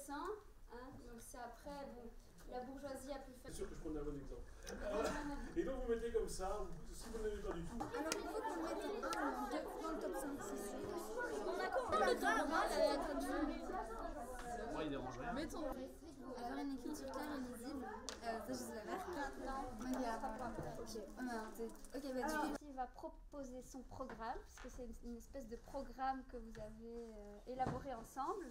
intéressant, hein, donc c'est après, bon, la bourgeoisie a pu faire... C'est sûr que je prends un bon exemple. Et donc vous mettez comme ça, si vous n'avez pas du tout. Alors il faut qu'on le mette en 1 ou en 2 dans le top 5, c'est sûr. On a quoi? Le temps, Moi, il dérange rien. mettons. Avoir une écriture claire et lisible, ça je sais pas faire. Ok, bah du coup, il va proposer son programme, parce que c'est une espèce de programme que vous avez élaboré ensemble.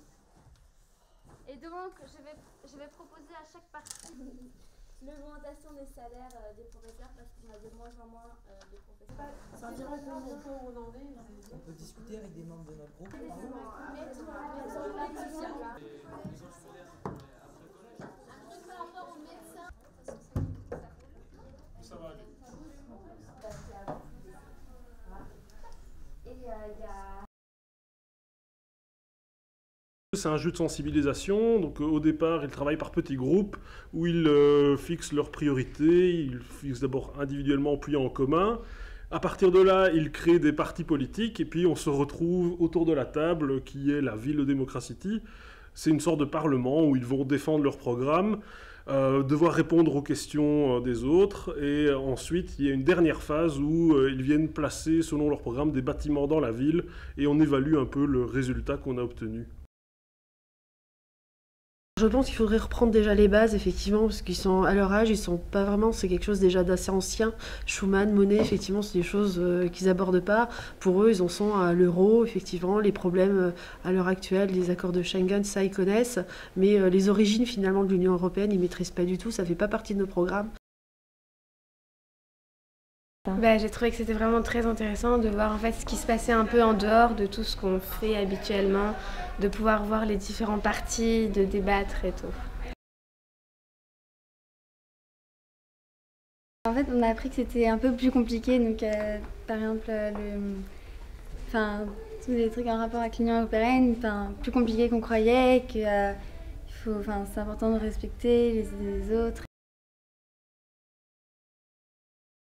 Et donc, je vais proposer à chaque partie l'augmentation des salaires des professeurs, parce qu'on a de moins en moins de professeurs. Ça dira combien de temps on en est. On peut discuter avec des membres de notre groupe. Par rapport aux médecins, Ça va aller. et il y a... C'est un jeu de sensibilisation, donc au départ ils travaillent par petits groupes où ils fixent leurs priorités, ils fixent d'abord individuellement puis en commun. À partir de là, ils créent des partis politiques et puis on se retrouve autour de la table qui est la Ville Democracy. C'est une sorte de parlement où ils vont défendre leur programme, devoir répondre aux questions des autres et ensuite il y a une dernière phase où ils viennent placer selon leur programme des bâtiments dans la ville et on évalue un peu le résultat qu'on a obtenu. Je pense qu'il faudrait reprendre déjà les bases, effectivement, parce qu'ils sont à leur âge, ils sont pas vraiment, c'est quelque chose déjà d'assez ancien. Schuman, Monnet, effectivement, c'est des choses qu'ils abordent pas. Pour eux, ils en sont à l'euro, effectivement, les problèmes à l'heure actuelle, les accords de Schengen, ça ils connaissent, mais les origines finalement de l'Union européenne, ils maîtrisent pas du tout, ça fait pas partie de nos programmes. J'ai trouvé que c'était vraiment très intéressant de voir en fait ce qui se passait un peu en dehors de tout ce qu'on fait habituellement, de pouvoir voir les différents partis, de débattre et tout. En fait, on a appris que c'était un peu plus compliqué, donc par exemple, tous les trucs en rapport avec l'Union européenne, plus compliqué qu'on croyait, que c'est important de respecter les idées des autres.